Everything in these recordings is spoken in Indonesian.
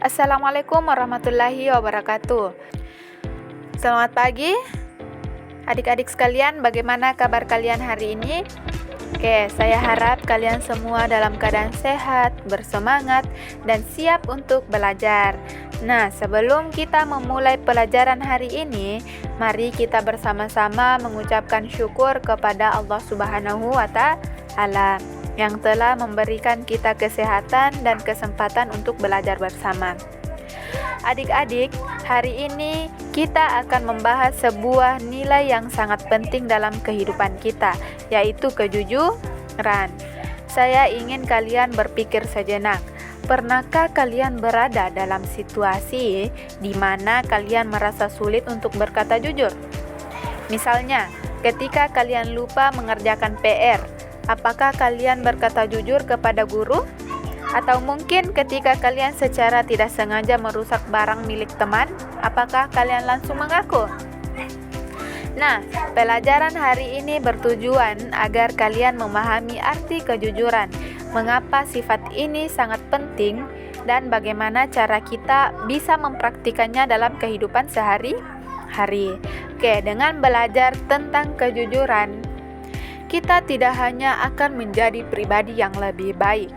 Assalamualaikum warahmatullahi wabarakatuh. Selamat pagi, adik-adik sekalian. Bagaimana kabar kalian hari ini? Oke, saya harap kalian semua dalam keadaan sehat, bersemangat, dan siap untuk belajar. Nah, sebelum kita memulai pelajaran hari ini, mari kita bersama-sama mengucapkan syukur kepada Allah Subhanahu wa Ta'ala yang telah memberikan kita kesehatan dan kesempatan untuk belajar bersama. Adik-adik, hari ini kita akan membahas sebuah nilai yang sangat penting dalam kehidupan kita, yaitu kejujuran. Saya ingin kalian berpikir sejenak. Pernahkah kalian berada dalam situasi di mana kalian merasa sulit untuk berkata jujur? Misalnya, ketika kalian lupa mengerjakan PR, apakah kalian berkata jujur kepada guru? Atau mungkin ketika kalian secara tidak sengaja merusak barang milik teman, apakah kalian langsung mengaku? Nah, pelajaran hari ini bertujuan agar kalian memahami arti kejujuran, mengapa sifat ini sangat penting, dan bagaimana cara kita bisa mempraktikannya dalam kehidupan sehari-hari. Oke, dengan belajar tentang kejujuran, kita tidak hanya akan menjadi pribadi yang lebih baik,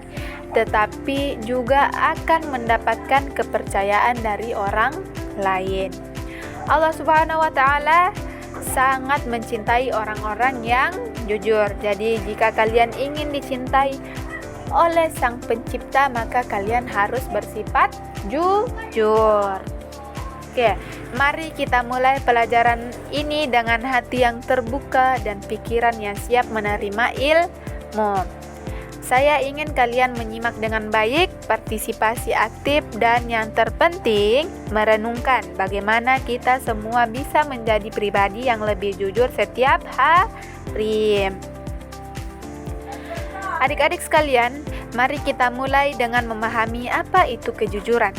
tetapi juga akan mendapatkan kepercayaan dari orang lain. Allah Subhanahu wa Ta'ala sangat mencintai orang-orang yang jujur. Jadi jika kalian ingin dicintai oleh Sang Pencipta, maka kalian harus bersifat jujur. Oke, mari kita mulai pelajaran ini dengan hati yang terbuka dan pikiran yang siap menerima ilmu. Saya ingin kalian menyimak dengan baik, partisipasi aktif, dan yang terpenting, merenungkan bagaimana kita semua bisa menjadi pribadi yang lebih jujur setiap hari. Adik-adik sekalian, mari kita mulai dengan memahami apa itu kejujuran.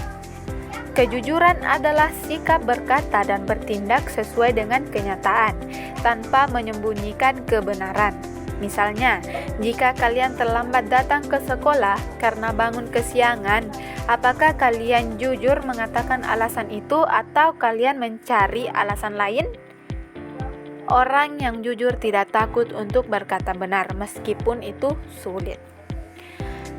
Kejujuran adalah sikap berkata dan bertindak sesuai dengan kenyataan, tanpa menyembunyikan kebenaran. Misalnya, jika kalian terlambat datang ke sekolah karena bangun kesiangan, apakah kalian jujur mengatakan alasan itu atau kalian mencari alasan lain? Orang yang jujur tidak takut untuk berkata benar meskipun itu sulit.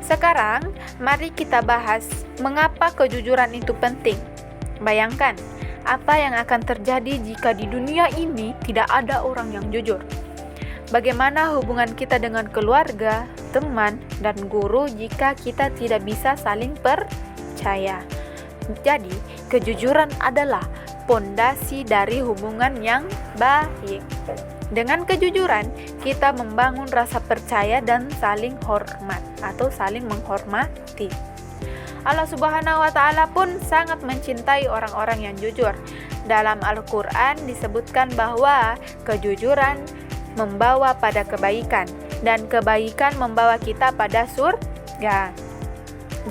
Sekarang, mari kita bahas mengapa kejujuran itu penting. Bayangkan, apa yang akan terjadi jika di dunia ini tidak ada orang yang jujur? Bagaimana hubungan kita dengan keluarga, teman, dan guru jika kita tidak bisa saling percaya? Jadi, kejujuran adalah pondasi dari hubungan yang baik. Dengan kejujuran, kita membangun rasa percaya dan saling hormat atau saling menghormati. Allah Subhanahu wa Ta'ala pun sangat mencintai orang-orang yang jujur. Dalam Al-Quran disebutkan bahwa kejujuran membawa pada kebaikan dan kebaikan membawa kita pada surga.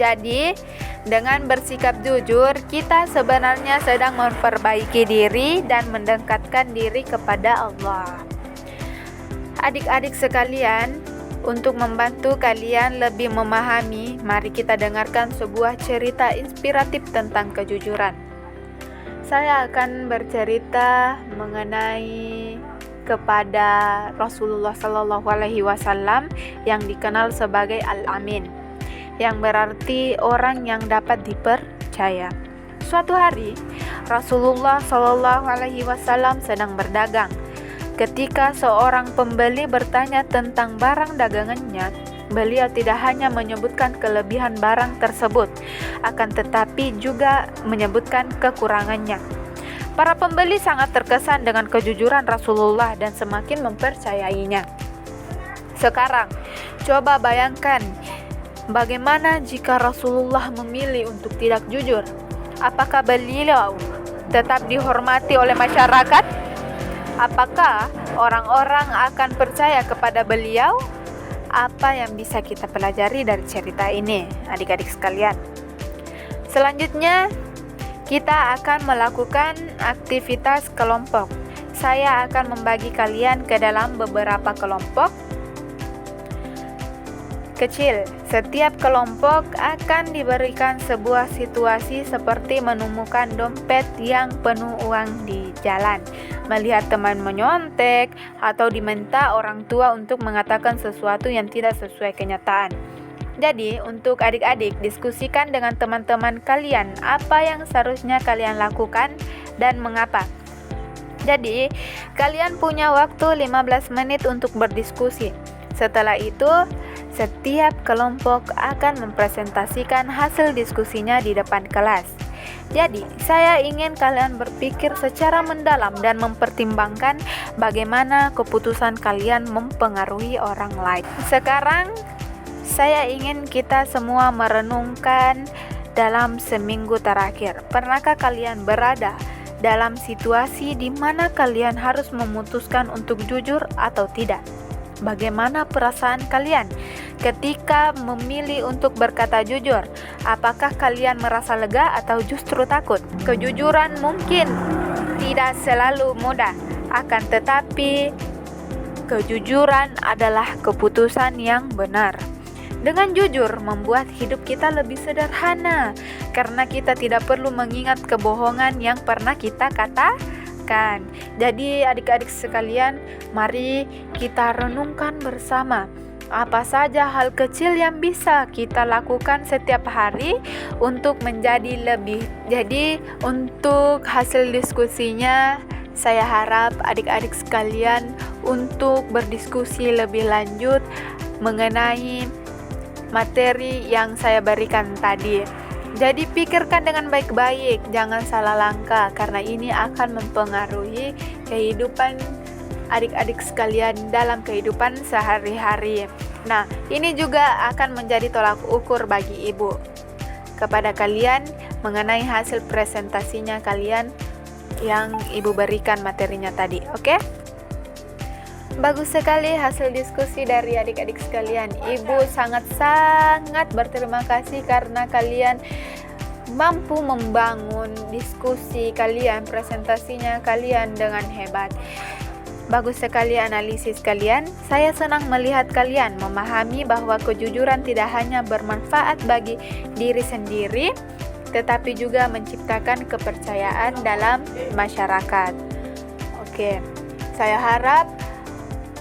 Jadi, dengan bersikap jujur, kita sebenarnya sedang memperbaiki diri dan mendekatkan diri kepada Allah. Adik-adik sekalian, untuk membantu kalian lebih memahami, mari kita dengarkan sebuah cerita inspiratif tentang kejujuran. Saya akan bercerita mengenai kepada Rasulullah Shallallahu Alaihi Wasallam yang dikenal sebagai Al-Amin, yang berarti orang yang dapat dipercaya. Suatu hari, Rasulullah Shallallahu Alaihi Wasallam sedang berdagang. Ketika seorang pembeli bertanya tentang barang dagangannya, beliau tidak hanya menyebutkan kelebihan barang tersebut, akan tetapi juga menyebutkan kekurangannya. Para pembeli sangat terkesan dengan kejujuran Rasulullah dan semakin mempercayainya. Sekarang, coba bayangkan bagaimana jika Rasulullah memilih untuk tidak jujur? Apakah beliau tetap dihormati oleh masyarakat? Apakah orang-orang akan percaya kepada beliau? Apa yang bisa kita pelajari dari cerita ini, adik-adik sekalian? Selanjutnya, kita akan melakukan aktivitas kelompok. Saya akan membagi kalian ke dalam beberapa kelompok. kecil. Setiap kelompok akan diberikan sebuah situasi seperti menemukan dompet yang penuh uang di jalan, melihat teman menyontek, atau diminta orang tua untuk mengatakan sesuatu yang tidak sesuai kenyataan. Jadi, untuk adik-adik, diskusikan dengan teman-teman kalian apa yang seharusnya kalian lakukan dan mengapa. Jadi, kalian punya waktu 15 menit untuk berdiskusi. Setelah itu, setiap kelompok akan mempresentasikan hasil diskusinya di depan kelas. Jadi, saya ingin kalian berpikir secara mendalam dan mempertimbangkan bagaimana keputusan kalian mempengaruhi orang lain. Sekarang, saya ingin kita semua merenungkan dalam seminggu terakhir. Pernahkah kalian berada dalam situasi di mana kalian harus memutuskan untuk jujur atau tidak? Bagaimana perasaan kalian ketika memilih untuk berkata jujur? Apakah kalian merasa lega atau justru takut? Kejujuran mungkin tidak selalu mudah, akan tetapi kejujuran adalah keputusan yang benar. Dengan jujur membuat hidup kita lebih sederhana, karena kita tidak perlu mengingat kebohongan yang pernah kita katakan. Jadi adik-adik sekalian, mari kita renungkan bersama apa saja hal kecil yang bisa kita lakukan setiap hari untuk menjadi lebih. Jadi untuk hasil diskusinya, saya harap adik-adik sekalian untuk berdiskusi lebih lanjut mengenai materi yang saya berikan tadi. Jadi pikirkan dengan baik-baik, jangan salah langkah, karena ini akan mempengaruhi kehidupan adik-adik sekalian dalam kehidupan sehari-hari. Nah, ini juga akan menjadi tolak ukur bagi ibu kepada kalian mengenai hasil presentasinya kalian yang ibu berikan materinya tadi. Oke? Bagus sekali hasil diskusi dari adik-adik sekalian. Ibu sangat-sangat berterima kasih karena kalian mampu membangun diskusi kalian, presentasinya kalian dengan hebat. Bagus sekali analisis kalian. Saya senang melihat kalian memahami bahwa kejujuran tidak hanya bermanfaat bagi diri sendiri, tetapi juga menciptakan kepercayaan dalam masyarakat. Oke, saya harap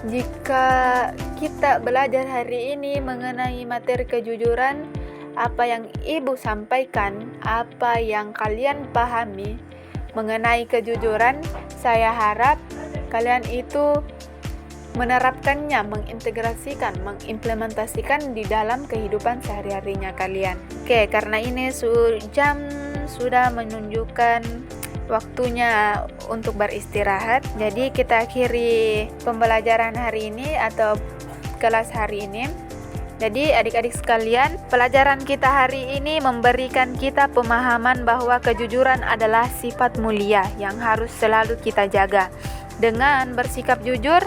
jika kita belajar hari ini mengenai materi kejujuran, apa yang ibu sampaikan, apa yang kalian pahami mengenai kejujuran, saya harap kalian itu menerapkannya, mengintegrasikan, mengimplementasikan di dalam kehidupan sehari-harinya kalian. Oke, karena ini jam sudah menunjukkan waktunya untuk beristirahat. Jadi kita akhiri pembelajaran hari ini atau kelas hari ini. Jadi adik-adik sekalian, pelajaran kita hari ini memberikan kita pemahaman bahwa kejujuran adalah sifat mulia yang harus selalu kita jaga. Dengan bersikap jujur,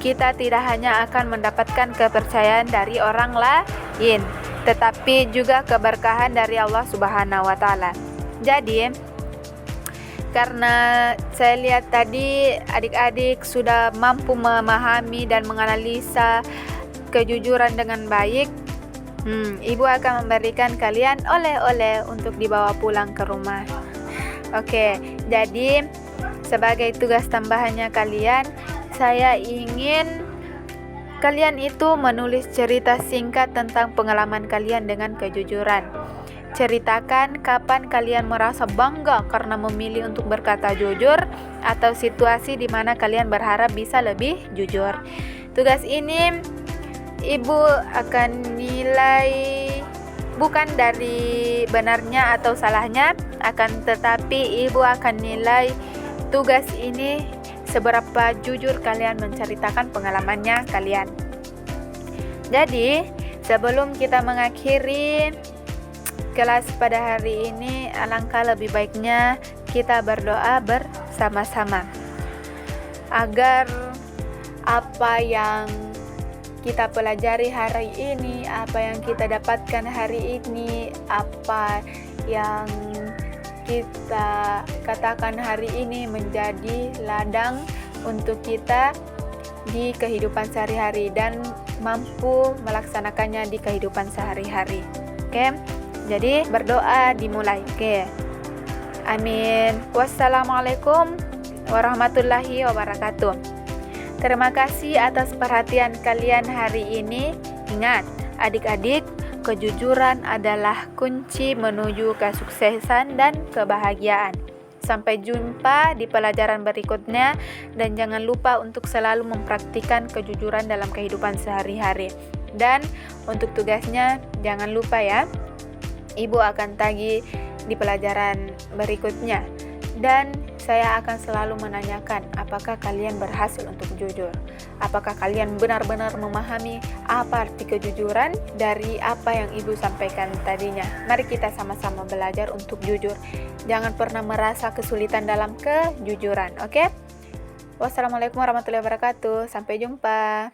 kita tidak hanya akan mendapatkan kepercayaan dari orang lain, tetapi juga keberkahan dari Allah Subhanahu wa Ta'ala. Jadi, karena saya lihat tadi adik-adik sudah mampu memahami dan menganalisa kejujuran dengan baik, ibu akan memberikan kalian oleh-oleh untuk dibawa pulang ke rumah. Oke, jadi sebagai tugas tambahannya kalian, saya ingin kalian itu menulis cerita singkat tentang pengalaman kalian dengan kejujuran. Ceritakan kapan kalian merasa bangga karena memilih untuk berkata jujur, atau situasi di mana kalian berharap bisa lebih jujur. Tugas ini ibu akan nilai bukan dari benarnya atau salahnya, akan tetapi ibu akan nilai tugas ini seberapa jujur kalian menceritakan pengalamannya kalian. Jadi, sebelum kita mengakhiri kelas pada hari ini, alangkah lebih baiknya kita berdoa bersama-sama agar apa yang kita pelajari hari ini, apa yang kita dapatkan hari ini, apa yang kita katakan hari ini menjadi ladang untuk kita di kehidupan sehari-hari. Dan mampu melaksanakannya di kehidupan sehari-hari. Oke, jadi berdoa dimulai. Oke, amin. Wassalamualaikum warahmatullahi wabarakatuh. Terima kasih atas perhatian kalian hari ini. Ingat, adik-adik, kejujuran adalah kunci menuju kesuksesan dan kebahagiaan. Sampai jumpa di pelajaran berikutnya, dan jangan lupa untuk selalu mempraktikkan kejujuran dalam kehidupan sehari-hari. Dan untuk tugasnya, jangan lupa ya, Ibu akan tagih di pelajaran berikutnya. Dan saya akan selalu menanyakan, apakah kalian berhasil untuk jujur? Apakah kalian benar-benar memahami apa arti kejujuran dari apa yang Ibu sampaikan tadinya? Mari kita sama-sama belajar untuk jujur. Jangan pernah merasa kesulitan dalam kejujuran, oke? Wassalamualaikum warahmatullahi wabarakatuh. Sampai jumpa.